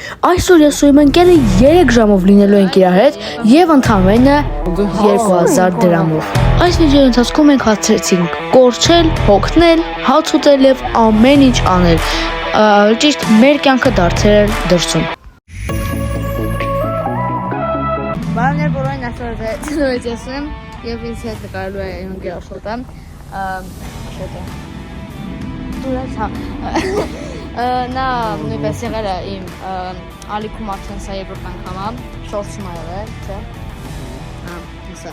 Այսօր ես ու իմ ընկերը 3 ժամով լինելու ենք իրար հետ եւ ընդամենը 2000 դրամով։ Այս վիդեոյի ընթացքում մենք հացրեցինք կորչել, հոգնել, հաց ուտել եւ ամեն ինչ անել։ Ճիշտ մեր կյանքը դարձել դրսում։ Բարոներ բոլորին, այսօր ցույց եմ եւ ինձ հետ նկարելու է իմ ընկեր Աշոտը։ Նա նույնպես եղել է իմ Ալիքում արդեն սա երկրորդ անգամա, շորտսում ա եղել, չէ՞։ Հեսա,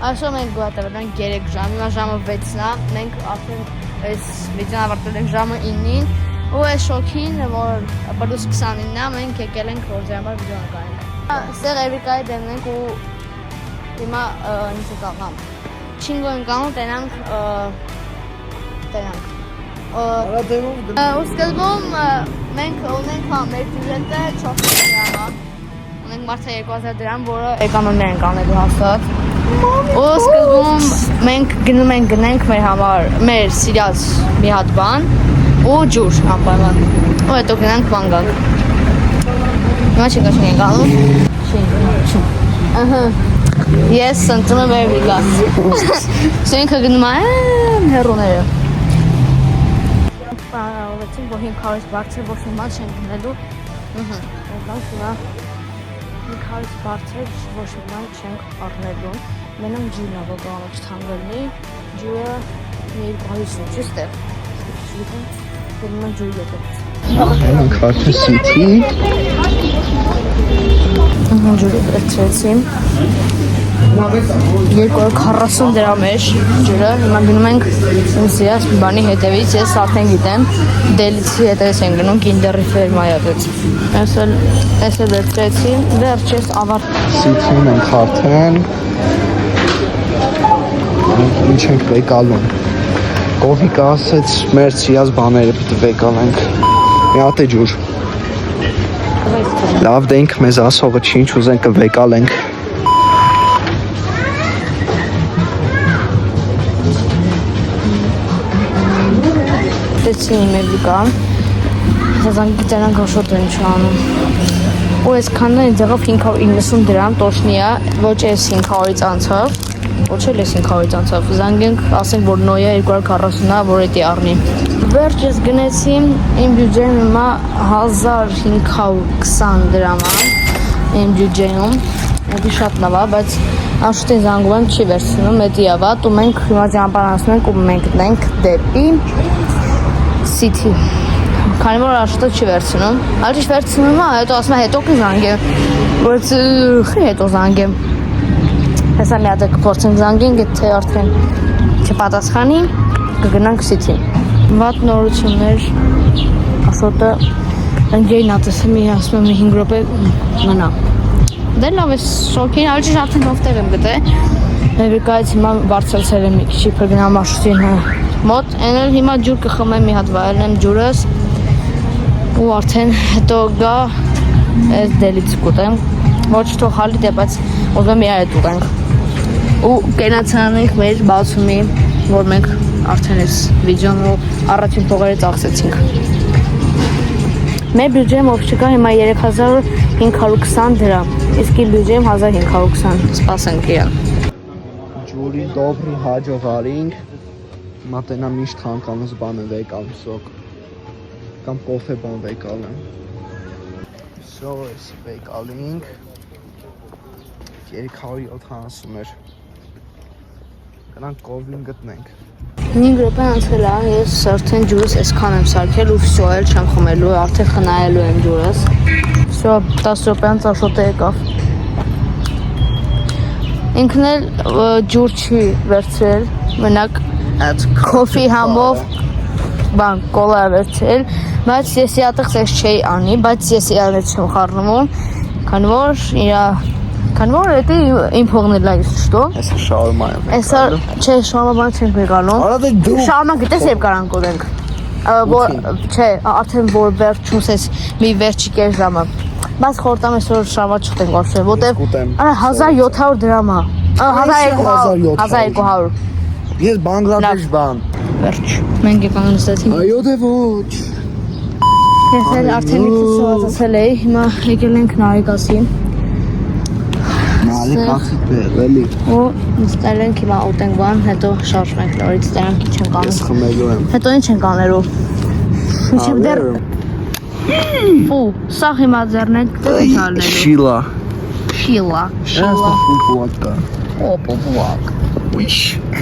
այսօր մենք գոհատեղել ենք 3 ժամ, հիմա ժամը 6-ն է, մենք արդեն այս վիդեոն ավարտել ենք ժամը 9-ին ու այս շոքին, որ պլյուս 29-ն է, մենք եկել ենք, որ ձեր համար վիդեոն կանենք։ Ստեղ Էրիկայի դեմն ենք ու հիմա ինչ է կաղամ։ Չինգո ենք անում, տենանք ու սկզբում մենք ունենք մեր բյուջետը 4000 դրամ է, ունենք մարդը 2000 դրամ, որը էկոնոմներ ենք անելու հաստատ ու սկզբում մենք գնում ենք գնենք մեր համար մեր սիրած մի հատ բան ու ջուր անպայման ու հետո գնանք բան գանք հիմա չենք անում Ես ընտրում եմ Էրիկա Սենքը գնում եմ հեռուները Պարավեցին, որ 500 բարձր, ոչ մի ման չեն գնելու Հիմա 500 բարձր, ոչ մի ման չենք առնելու Մենամ ջուրն է, որ բանը չթանգելնի Ջուրը 250, չի ստեղ Գնում են ջուրի ետևից Մենք արդեն սիթի Ջուրը վերցրեցին 240 դրամ էր ջուրը, հիմա գնում ենք իմ սիրած մի բանի հետևից, ես արդեն գիտեմ, դելիցի հետևից ենք գնում Կինդերի ֆերմայից։ Ես էլ վերցրեցի, վերջ ես ավարտ։ Սիթիում ենք արդեն, ինչ ենք վեկալում։ Կովիկը ասեց մեր սիրած բաները պիտի վեկալենք, մի հատ է ջուր։ Լավ դենք մեզ ասողը չի ինչ ուզենք կվեկալենք։ Տեսին իմ Էրիկան, սազան գիտենանք Աշոտ են չանում։ Ու ես կանն են ձեղով 590 դրամ տոշնի է, ոչ ես 500-ից անցավ, ոչ էլ ես 500-ից անցավ, զանգենք, ասենք, որ նոյա 240 է, որ էտի առնի։ Վերջ ես գնեցի, իմ բյուջեն հիմա 1520 դրամ է, իմ բյուջենում, էտի շատ լավ է, բայց Աշոտին զանգում եմ չի վերցնում, էտի է վատ, ու մենք հիմա ճանապարհ ենք ու մենք գնենք դեպի City Քանի որ Աշոտը չի վերցնում, այլ չի վերցնում է, հետո ասում է հետո կզանգեմ, որից հետո զանգեմ Հեսա մի հատ է կփորձենք զանգենք, եթե արդեն չպատասխանի, կգնանք City Վատ նորություններ, Աշոտը ընկերն ատեսը մի ասում եմ 5 րոպե մնա Դե լավ է շոքին, այլ չի արդեն հովտեղ եմ գտե Էրիկայից հիմա բարձրացել եմ մի քիչ գնամ Աշոտին մոտ, այն էլ հիմա ջուր կխմեմ մի հատ վայելնեմ ջուրս ու արդեն հետո գա այս դելից կուտեմ ոչ թող հալի դե, բայց ուզում եմ իրար հետ ուտենք ու կենացանենք մեր բացումի, որ մենք արդեն այս վիդեոն ու առաջին փողերը ծախսեցինք մեր բյուջեն օբշիկա հիմա 3520 դրամ իսկ իմ բյուջեն 1520 սպասենք իրան Ջուրի դոբրի հաջողարինք Մատենա միշտ հանկանուս բան է վեկալում սոկ կամ կոֆե բան վեկալեմ Սո ես վեկալինք 370 էր Գնանք կովին գտնենք 5 րոպե անցել է, ես արդեն ջուրս այսքան եմ սարքել ու վсё էլ չեմ խմելու, արդեն խնայելու եմ ջուրս Վсё 10 րոպե անց Աշոտը եկավ Ինքն էլ ջուր չի վերցրել, մենակ Կոֆի համով բան կոլա վերցրել, բայց ես իատեղ ես չէի անի, բայց ես իատեղ չեմ խառնում, քանի որ էտի իմ փողն էլ այս շտո։ Էսա շաուրմա եմ Էսա չէ, շաուրմա չենք վեկալում։ Արա դե դու Շաուրմա գիտես երբ կարան կոդենք։ Որ չէ, արդեն որ վերջումս էս մի վերջի կես ժամը։ Բայց խորտամ այսօր շաուրմա չխտենք ասել, որտեվ 1700 դրամ է։ 1200 Ես Բանգլադեշ բան Վերջ։ Մենք եկան նստեցինք։ Այո դե ոչ։ Ես էլ արդեն մի քիչ սովածացել էի, հիմա եկել ենք Նարեկասի։ Նարեկասի տեղ էլի։ Ու նստել ենք հիմա ուտենք բան, հետո շարժվենք նորից, դրանք ինչ ենք անում։ Ես խմելու եմ։ Հետո ինչ ենք անելու։ Ինչեւ դեռ Ու սա հիմա ձեռն ենք դառնալու։ Շիլա։ Շիլա։ Շիլա։ Պուպուակա։ Օ, պոպուակ։ Ուիշ։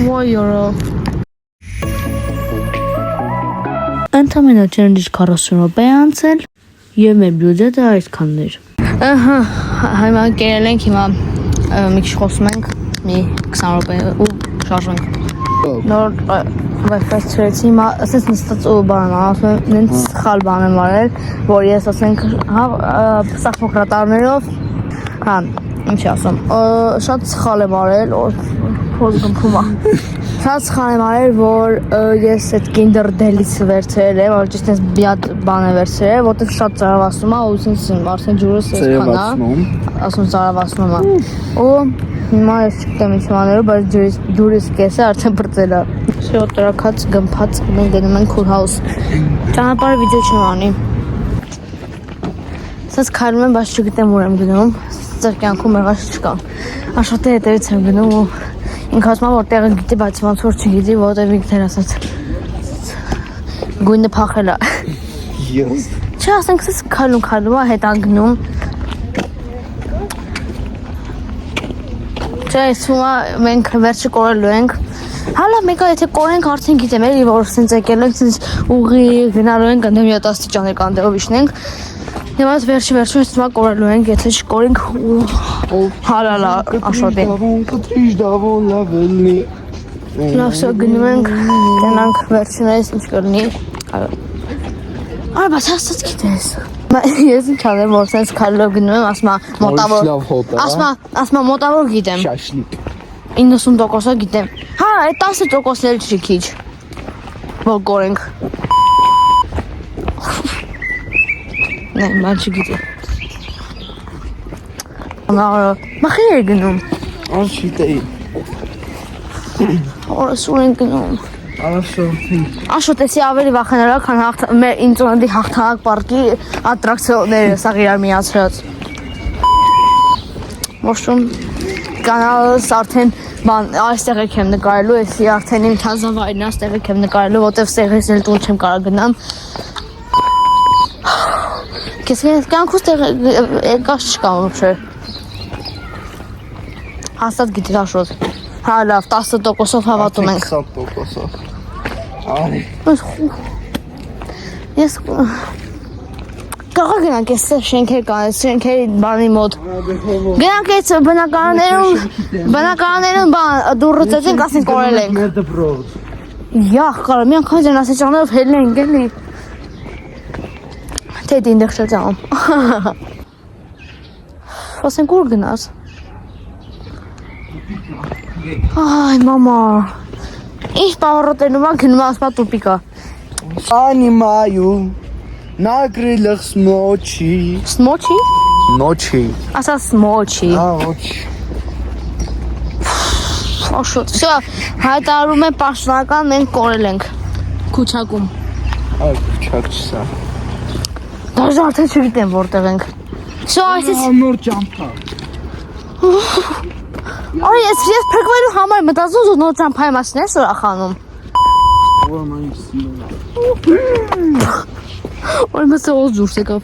Ոյորո։ Ընդամենը չնիշ 40 րոպե անցել եւ մեր բյուջետը այսքանն էր։ Ահա, հիմա կերել ենք, հիմա մի քիչ խոսում ենք, մի 20 րոպե ու շարժենք։ Նոր վայֆայ ցրեցի, հիմա ասես նստած ու բան ասում եմ, նենց սխալ բան եմ արել, որ ես ասենք, հա, սաղ փոքրատարներով, հա, ինչ ասում, շատ սխալ եմ արել, փոզ գմփում է։ Շատ սխալ եմ արել, որ ես այդ Kinder Delice վերցրել եմ, որ ճիշտ այս բիատ բան է վերցրել, որտեղ շատ ծարավացնում է, ու ինձ արդեն ջուրս էսքան է, ասում ծարավացնում է։ Ու հիմա ես չգիտեմ ինչ անելու, բայց ջուրս կեսը արդեն բրծել է։ Շո տրակած գմփած մենք գնում ենք Cool House։ Ճանապարհը վիդեո չեմ անի։ Սա քայլում եմ, բայց չգիտեմ ուր եմ գնում։ Ձեր կյանքում եղած չկա։ Աշխատի հետևից եմ գնում ու ինքը ասում է որ տեղը գիտի, բայց ոնց որ չգիտի, որտեղ ինքն ասաց գույնը փախել է։ Ես։ Չէ, ասենք սս քայլում է, հետագնում։ Չէ, ասում է մենք վերջը կորելու ենք։ Հալա մեկը եթե կորենք արդեն գիտեմ էլի որ սենց եկել ենք, սենց ուղի գնալու ենք, ընդեմ 7 աստիճան կանտերով իջնենք։ Հիմա վերջը ասում է կորելու ենք, եթե չկորենք հալալա Աշոտի։ Կտրիշ դավոն լավելնի։ Լավ, շո գնում ենք, գնանք վերջինայից ինչ կլինի։ Արա, բայց հաստատ գիտես։ Ես ինչ անեմ, որ սենց քայլելով գնում եմ, ասում եմ մոտավոր գիտեմ։ Շաշլիկ։ 90%-ը գիտեմ։ Հա, այդ 10%-ը էլ չի քիչ։ Որ կորենք։ Նայ, ման չգիտի։ Մախիր է գնում։ Անչի տեի։ Օրս ուր են գնում։ Արաշոթի։ Աշոտեսի ավելի վախենալա, քան մեր ինտերնետի հաղթանակ պարկի ատրակցիոնները սաղ իրար միացրած։ Ոչում կանալս արդեն բան, այստեղ եք եմ նկարելու, էսի արդեն իմ թազավայրն է, այստեղ եք եմ նկարելու, որտև ստեղից էլ տուն չեմ կարող գնամ։ Կես կյանքուս տեղ եկած չկա ոչը։ Հաստատ գիտիր Աշոտ։ Հա լավ, 10%-ով հավատում ենք։ 20%-ով։ Արի։ Ես կարող գնանք այս շենքեր կան, շենքերի բանի մոտ։ Գնանք այս բնակարաններում բան դուրս ծեցինք, ասենք կորել ենք։ Մեր դպրոց։ Յախ, կարող մի անգամ ջան ասեցանով հելենք էլի։ Թե դինդեղ շրջանում։ Ասենք ուր գնաս։ Այ մամա։ Ինչ պավառոտենում ա գնում ասպա տուպիկա։ Անիմայու նագրիլխ սմոչի։ Սմոչի։ Նոչի։ Ասա սմոչի։ Ոչ։ Աշոտ։ Շա, հայտարարում է պաշտոնական մենք կորել ենք։ Քուչակում։ Այ չակսա։ Դաժե արդեն չգիտեմ որտեղ ենք։ Շա, այսից Նոր ճամփա։ Արի ես փրկվելու համար մտածում ու նոր ճամփայի մասին ես ուրախանում։ Ոմանից սիրուն։ Ой, мы все озурс եկավ։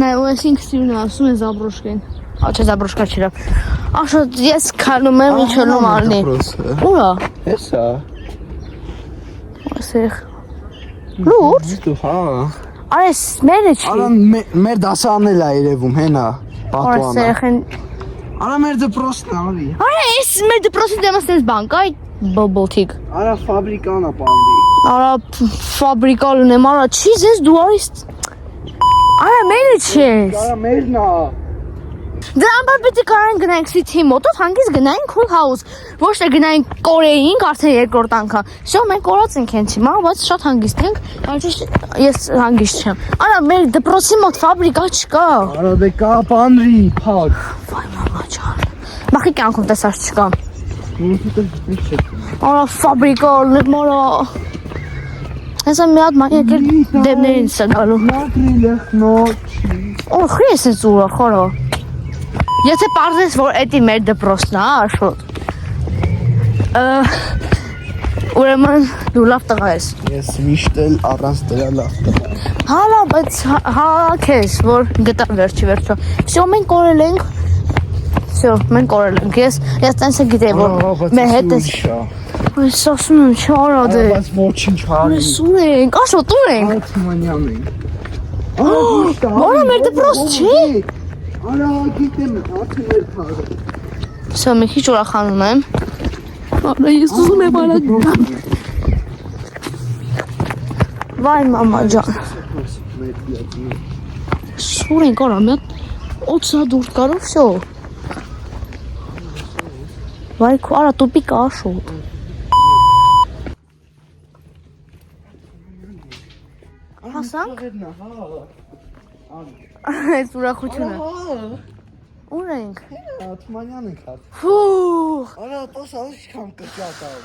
Նայ, ու ես ինքս սիրուն ասում են Զաբրոշկեն։ Աչե Զաբրոշկա չիրա։ Աշոտ, ես քանում եմ ինչ հնում արնի։ Ուրա։ Հեսա։ Ասեղ։ Լուրջ։ Դու հա։ Արես մերը չի։ Արա մեր դասարանն էլ է երևում, հենա։ Պատուանը։ Արսեղեն։ Արա մեր դպրոցն է, արի։ Արա, ես մեր դպրոցի դեմս ես բան կա, բոբոլթիկ։ Արա ֆաբրիկան է պանդի։ Արա ֆաբրիկա ունեմ, արա չի ես դու արիս։ Արա մերը չես։ Արա մերն է։ Դրան բար պիտի կարեն գնայինք City մոտով, հանգիստ գնայինք Cool House, ոչ թե գնայինք կորեինք արդեն երկրորդ անգամ։ Շո մենք կորած ենք հենց հիմա, բայց շատ հանգիստ ենք, անճիշտ ես հանգիստ չեմ։ Արա մեր դպրոցի մոտ ֆաբրիկա չկա։ Արա դե կա պանրի, փակ։ Վայ մամա ջան։ Մախի կյանքում տեսած չկա։ Ոնց է դու չէ։ Արա ֆաբրիկա, մորա։ Հեսա մի հատ մանյակ էլ դեմներին սա գալու։ Նագրիլը նոչի։ Օ, խես է ծուրը, խորո։ Եթե պարզես, որ էտի մեր դպրոսն է, Աշոտ։ Ուրեմն դու լավ տղա ես։ Ես միշտ էլ առանց դրա լավ տղա։ Հալա, բայց հա քեզ, որ գտա վերջի վերջո։ Всё, մենք կորել ենք։ Всё, մենք կորել ենք։ Ես տենց գիտեի, որ մեր հետ ես։ Ես ասում եմ, չարա դե։ Բայց ոչինչ հարի։ Ես ուր ենք, Աշոտ ուր ենք։ Թումանյան ենք։ Որը մեր դպրոս չի։ Արա, գիտեմ, արդեն մեր թարը։ Всё, մի քիչ ուրախանում եմ։ Արա, ես ուզում եմ արա։ Վայ, մամա ջան։ Սուր ենք արա, մի հատ օծա դուրս կարով, всё։ Վայ, արա, տուպիկ Աշոտ։ Հասանք։ Այս ուրախությունը։ Ուր ենք։ Թումանյան ենք հատ։ Ֆուх։ Արա, տոս ալիշքան կրճատավ։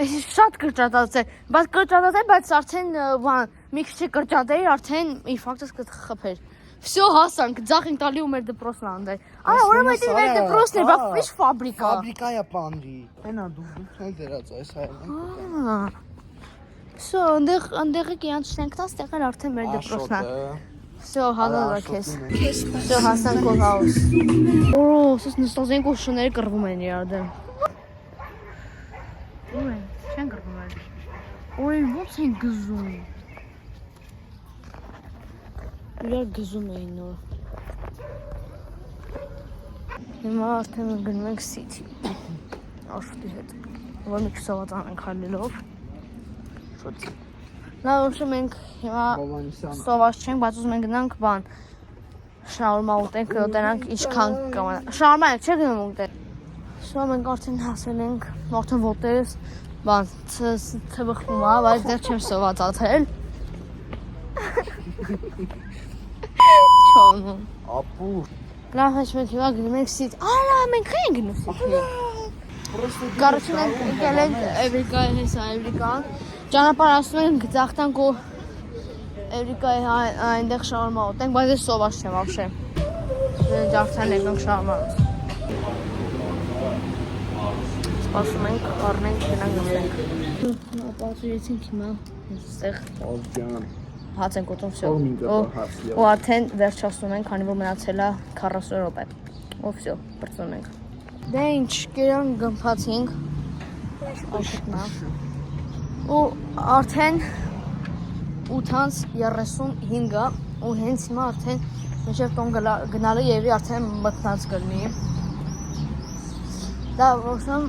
Այս շատ կրճատած է, բայց կրճատած է, բայց արդեն բան, մի քիչ կրճատեի, արդեն իր ֆակտս կխփեր։ Всё, հասանք, ձախ ենք տալի ու մեր դպրոսն անդայ։ Արա, ուրեմն դա մեր դպրոսն է, բայց ինչ ֆաբրիկա։ Ֆաբրիկա է պանդի։ Այնա դու էլ դերած այս հայը։ Всё, անդեղը կյանցնենք, տաս տեղեր արդեն մեր դպրոսն է։ Всё, հալալա քեզ։ Всё, հասանք ու հաուս։ Օ, սս նստած ենք ու շները կռվում են իրար դեմ։ Ուր են, չեն կռվում են։ Օй, ո՞ց են գզում։ Իրար գզում էին նոր։ Հիմա արդեն գնում ենք City։ Աշոտի հետ։ Որ մի քիչ սավատան ենք հալելով։ Շուտ։ Լավ, ուշում ենք հիմա սոված չենք, բայց ուզում ենք գնանք բան։ Շաուրմա ուտենք, ուտենանք ինչքան կամանա։ Շաուրմա եք, չէ գնում ուտենք։ Շո մենք արդեն հասել ենք, արդեն ոտերս բան թվխվում է, բայց դեռ չեմ սովածացել։ Չոնում։ Ապուր։ Լավ, հեչ մենք հիմա գնում ենք City։ Արա, մենք ենք գնում City։ Կարոջը մենք եկել ենք Էվրիկայի հեսա Էվրիկան։ Ճանապարհ ասում ենք գծախտանք ու Էվրիկայի այնտեղ շաուրմա ուտենք, բայց ես սոված չեմ вообще։ Մենք արդեն եկնենք շաուրմա։ Սպասում ենք, առնենք, գնանք գնանք։ Ապացույցենք հիմա այստեղ Ալջան։ հաց ենք ուտում, всё։ հաց։ Ու արդեն վերջացնում ենք, քանի որ մնացել է 40 րոպե։ Ու всё, բրծում ենք։ Դե ինչ, կերան գմփացինք։ Աշոտնա։ Ու արդեն 8:35-ը ու հենց հիմա արդեն մինչև տոն գնալը եւի արդեն մտնած կլինի։ Դա ոսում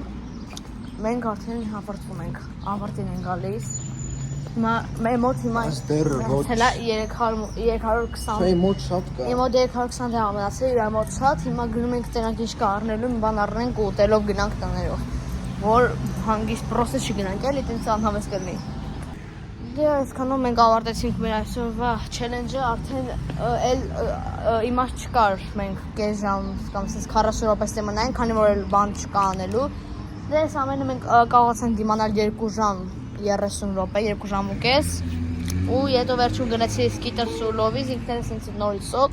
մենք արդեն հավարտվում ենք, ավարտին ենք գալիս։ Հիմա մեր մոտ հիմա հելա 320։ Չէ, մոտ շատ կա։ Իմ մոտ 320 դրամ մնացել, իր մոտ շատ։ Հիմա գնում ենք տենանք ինչ կա առնելու, մի բան առնենք ու ուտելով գնանք տներով։ Որ հանգիստ պրոսես չգնանք, էլի տենց անհավես կլինի։ Դե այսքանով մենք ավարտեցինք մեր այսօրվա չելենջը, արդեն էլ իմաստ չկար մենք կես ժամ կամ 40 րոպե մնայինք, քանի որ էլ բան չկա անելու։ Դե այս ամենը մենք կարողացանք դիմանալ 2 ժամ 30 րոպե, 2 ժամ ու կես։ Ու հետո վերջում գնացի սկիտերս ու լովից, ինքներս ինձ նորից սոկ։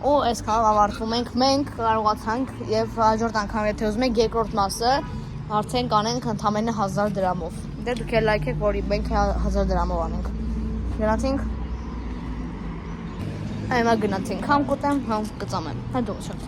Ու այսքանով ավարտվում ենք, մենք կարողացանք եւ հաջորդ անգամ եթե ուզում եք երկրորդ մասը արդեն կանենք ընդամենը 1000 դրամով։ Դե դուք էլ լայք եք, որ մենք 1000 դրամով անենք։ Գնացինք։ Այմա գնացինք, համ կուտեմ, համ կծամեմ։ Հետո շատ։